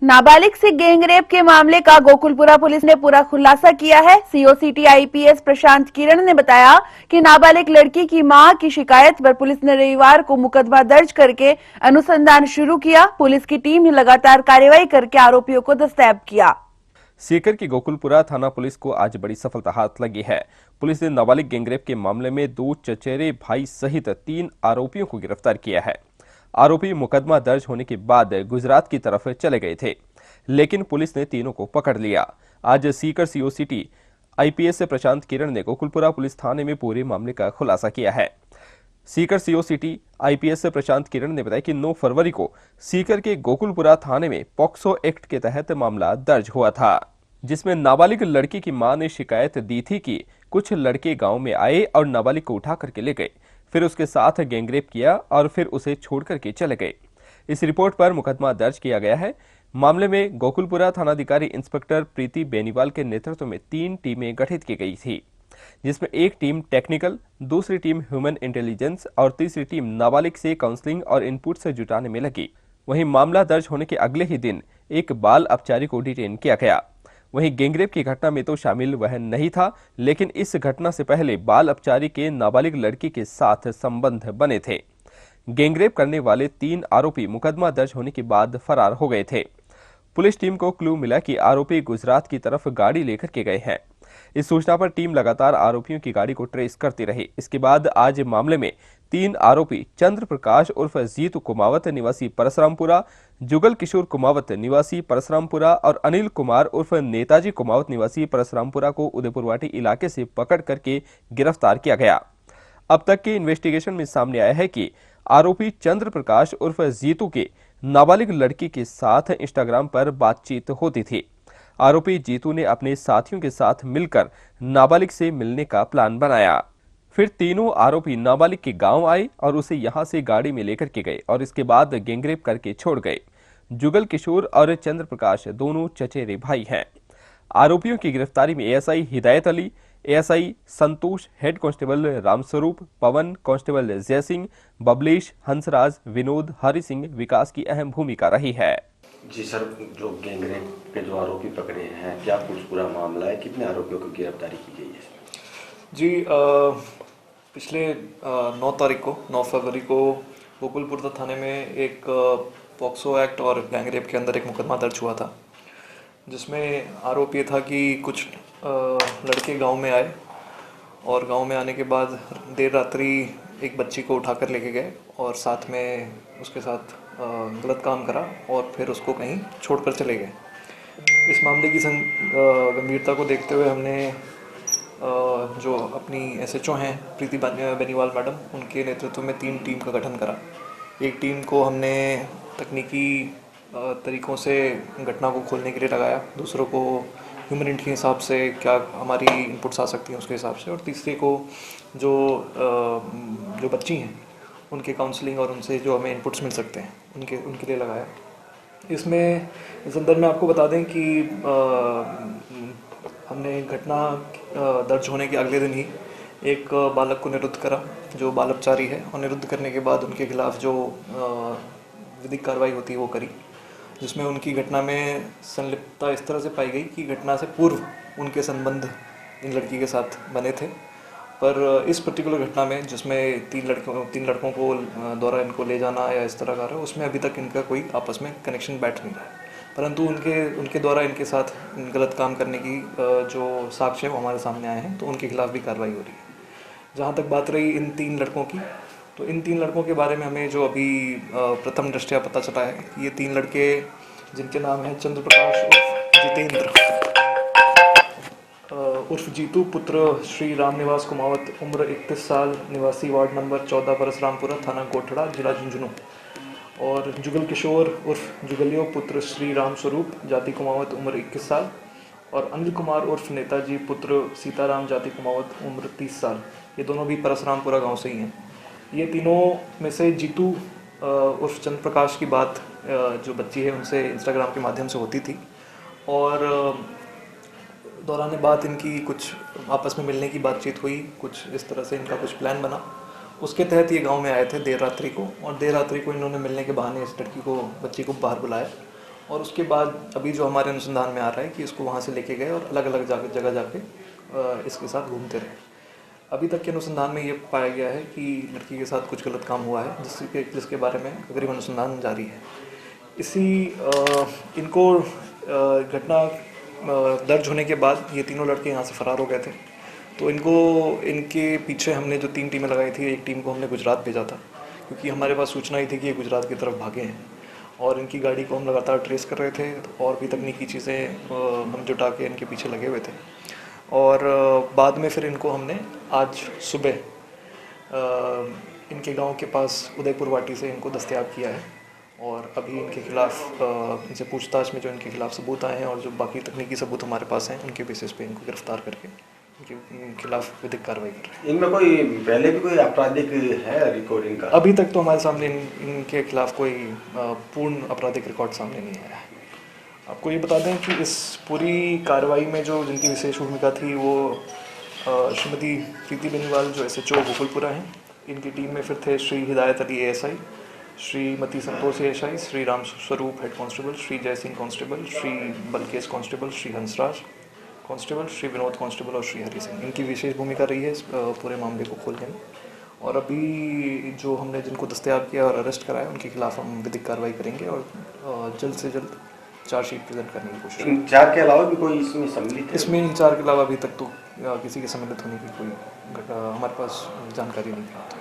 नाबालिग से गैंगरेप के मामले का गोकुलपुरा पुलिस ने पूरा खुलासा किया है। सीओसीटी आईपीएस प्रशांत किरण ने बताया कि नाबालिग लड़की की मां की शिकायत पर पुलिस ने रविवार को मुकदमा दर्ज करके अनुसंधान शुरू किया। पुलिस की टीम ने लगातार कार्रवाई करके आरोपियों को दस्तैब किया। सीकर की गोकुलपुरा थाना पुलिस को आज बड़ी सफलता हाथ लगी है। पुलिस ने नाबालिग गैंगरेप के मामले में 2 चचेरे भाई सहित 3 आरोपियों को गिरफ्तार किया है। आरोपी मुकदमा दर्ज होने के बाद गुजरात की तरफ चले गए थे, लेकिन पुलिस ने तीनों को पकड़ लिया। आज सीकर सीओसीटी आईपीएस से प्रशांत किरण ने गोकुलपुरा पुलिस थाने में पूरे मामले का खुलासा किया है। सीकर सीओसीटी आईपीएस से प्रशांत किरण ने बताया कि 9 फरवरी को सीकर के गोकुलपुरा थाने में पॉक्सो एक्ट के तहत मामला दर्ज हुआ था, जिसमें नाबालिग लड़की की मां ने शिकायत दी थी कि कुछ लड़के गांव में आए और नाबालिग को उठा करके ले गए, फिर उसके साथ गैंगरेप किया और फिर उसे छोड़ करके चले गए। इस रिपोर्ट पर मुकदमा दर्ज किया गया है। मामले में गोकुलपुरा थानाधिकारी इंस्पेक्टर प्रीति बेनीवाल के नेतृत्व में 3 टीमें गठित की गई थी, जिसमें एक टीम टेक्निकल, दूसरी टीम ह्यूमन इंटेलिजेंस और तीसरी टीम नाबालिग से काउंसलिंग और इनपुट से जुटाने में लगी। वहीं मामला दर्ज होने के अगले ही दिन एक बाल अपचारी को डिटेन किया गया। वहीं गैंगरेप की घटना में तो शामिल वह नहीं था, लेकिन इस घटना से पहले बाल अपचारी के नाबालिग लड़की के साथ संबंध बने थे। गैंगरेप करने वाले 3 आरोपी मुकदमा दर्ज होने के बाद फरार हो गए थे। पुलिस टीम को क्लू मिला कि आरोपी गुजरात की तरफ गाड़ी लेकर के गए हैं। इस सूचना पर टीम लगातार आरोपियों की गाड़ी को ट्रेस करती रही। इसके बाद आज मामले में 3 आरोपी चंद्र प्रकाश उर्फ जीतू कुमावत निवासी परसरामपुरा, जुगल किशोर कुमावत निवासी परसरामपुरा और अनिल कुमार उर्फ नेताजी कुमावत निवासी परसरामपुरा को उदयपुरवाटी इलाके से पकड़ करके गिरफ्तार किया गया। अब तक के इन्वेस्टिगेशन में सामने आया है कि आरोपी चंद्र प्रकाश उर्फ जीतू के नाबालिग लड़की के साथ इंस्टाग्राम पर बातचीत होती थी। आरोपी जीतू ने अपने साथियों के साथ मिलकर नाबालिग से मिलने का प्लान बनाया। फिर तीनों आरोपी नाबालिग के गांव आए और उसे यहां से गाड़ी में लेकर के गए और इसके बाद गैंगरेप करके छोड़ गए। जुगल किशोर और चंद्र प्रकाश दोनों चचेरे भाई हैं। आरोपियों की गिरफ्तारी में एएसआई हिदायत अली, एएसआई संतोष, हेड कांस्टेबल रामस्वरूप, पवन, कांस्टेबल जयसिंह, बबलेश, हंसराज, विनोद, हरि सिंह, विकास की अहम भूमिका रही है। जी सर, जो गैंगरेप के जो आरोपी पकड़े हैं, क्या कुछ पूरा मामला है, कितने आरोपियों की गिरफ्तारी की गई है? जी, पिछले 9 फरवरी को गोकुलपुरा थाने में एक पॉक्सो एक्ट और गैंगरेप के अंदर एक मुकदमा दर्ज हुआ था, जिसमें आरोप ये था कि कुछ लड़के गांव में आए और गांव में आने के बाद देर रात्रि एक बच्ची को उठाकर लेके गए और साथ में उसके साथ गलत काम करा और फिर उसको कहीं छोड़कर चले गए। इस मामले की गंभीरता को देखते हुए हमने जो अपनी एसएचओ हैं प्रीति बेनीवाल मैडम, उनके नेतृत्व में 3 टीम का गठन करा। एक टीम को हमने तकनीकी तरीक़ों से घटना को खोलने के लिए लगाया, दूसरों को ह्यूमन इंट के हिसाब से क्या हमारी इनपुट्स आ सकती हैं उसके हिसाब से, और तीसरे को जो बच्ची हैं उनके काउंसलिंग और उनसे जो हमें इनपुट्स मिल सकते हैं उनके लिए लगाया। इसमें इस संदर्भ में आपको बता दें कि हमने घटना दर्ज होने के अगले दिन ही एक बालक को निरुद्ध करा जो बाल अपचारी है, और निरुद्ध करने के बाद उनके खिलाफ जो विधिक कार्रवाई होती है वो करी, जिसमें उनकी घटना में संलिप्तता इस तरह से पाई गई कि घटना से पूर्व उनके संबंध इन लड़की के साथ बने थे। पर इस पर्टिकुलर घटना में जिसमें 3 लड़कों को द्वारा इनको ले जाना या इस तरह का रहा, उसमें अभी तक इनका कोई आपस में कनेक्शन बैठ नहीं रहा है, परंतु उनके द्वारा इनके साथ गलत काम करने की जो साक्ष्य है वो हमारे सामने आए हैं, तो उनके खिलाफ भी कार्रवाई हो रही है। जहाँ तक बात रही इन 3 लड़कों की, तो इन 3 लड़कों के बारे में हमें जो अभी प्रथम दृष्टया पता चला है कि ये 3 लड़के जिनके नाम हैं चंद्र प्रकाश उर्फ जितेंद्र उर्फ जीतू, पुत्र श्री राम निवास कुमावत, उम्र 31 साल, निवासी वार्ड नंबर 14 परसरामपुरा, थाना कोठड़ा, जिला झुंझुनू, और जुगल किशोर उर्फ जुगलियो, पुत्र श्री राम स्वरूप, जाति कुमावत, उम्र 21 साल, और अनिल कुमार उर्फ नेताजी, पुत्र सीताराम, जाति कुमावत, उम्र 30 साल। ये दोनों भी परसरामपुरा गांव से ही हैं। ये तीनों में से जीतू उर्फ चंद्र प्रकाश की बात जो बच्ची है उनसे इंस्टाग्राम के माध्यम से होती थी, और दौरान बात इनकी कुछ आपस में मिलने की बातचीत हुई, कुछ इस तरह से इनका कुछ प्लान बना। उसके तहत ये गांव में आए थे देर रात्रि को, और देर रात्रि को इन्होंने मिलने के बहाने इस लड़की को, बच्ची को बाहर बुलाया और उसके बाद अभी जो हमारे अनुसंधान में आ रहा है कि इसको वहाँ से लेके गए और अलग अलग जगह जाके इसके साथ घूमते रहे। अभी तक के अनुसंधान में ये पाया गया है कि लड़की के साथ कुछ गलत काम हुआ है जिसके बारे में अग्रिम अनुसंधान जारी है। इनको घटना दर्ज होने के बाद ये तीनों लड़के यहाँ से फरार हो गए थे। तो इनके पीछे हमने जो 3 टीमें लगाई थी, एक टीम को हमने गुजरात भेजा था क्योंकि हमारे पास सूचना ही थी कि ये गुजरात की तरफ भागे हैं और इनकी गाड़ी को हम लगातार ट्रेस कर रहे थे और भी तकनीकी चीज़ें हम जुटा के इनके पीछे लगे हुए थे। और बाद में फिर इनको हमने आज सुबह इनके गांव के पास उदयपुर वाटी से इनको दस्तयाब किया है और अभी इनके खिलाफ इनसे पूछताछ में जो इनके खिलाफ सबूत आए हैं और जो बाकी तकनीकी सबूत हमारे पास हैं उनके बेसिस पे इनको गिरफ्तार करके इनके खिलाफ विधिक कार्रवाई कर रहे हैं। इनमें कोई पहले भी कोई आपराधिक है रिकॉर्डिंग का? अभी तक तो हमारे सामने इनके खिलाफ कोई पूर्ण आपराधिक रिकॉर्ड सामने नहीं आया है। आपको ये बता दें कि इस पूरी कार्रवाई में जो जिनकी विशेष भूमिका थी वो श्रीमती प्रीति बेनीवाल जो SHO गोकुलपुरा हैं। इनकी टीम में फिर थे श्री हिदायत Ali ASI, Shrimati Santoshi ASI, Shri Ram Swaroop head constable, Shri Jai Singh constable, Shri Balkesh constable, Shri Hansraj constable, Shri Vinod constable और श्री हरि सिंह। इनकी विशेष भूमिका रही है इस पूरे मामले को खोलने में। और अभी जो हमने जिनको दस्तयाब किया और अरेस्ट कराया उनके खिलाफ हम विधिक कार्रवाई करेंगे और जल्द से जल्द चार्जशीट प्रेजेंट करने की कोशिश। इन 4 के अलावा भी कोई इसमें सम्मिलित है? इसमें इन 4 के अलावा अभी तक तो किसी के सम्मिलित होने की कोई हमारे पास जानकारी नहीं प्राप्त।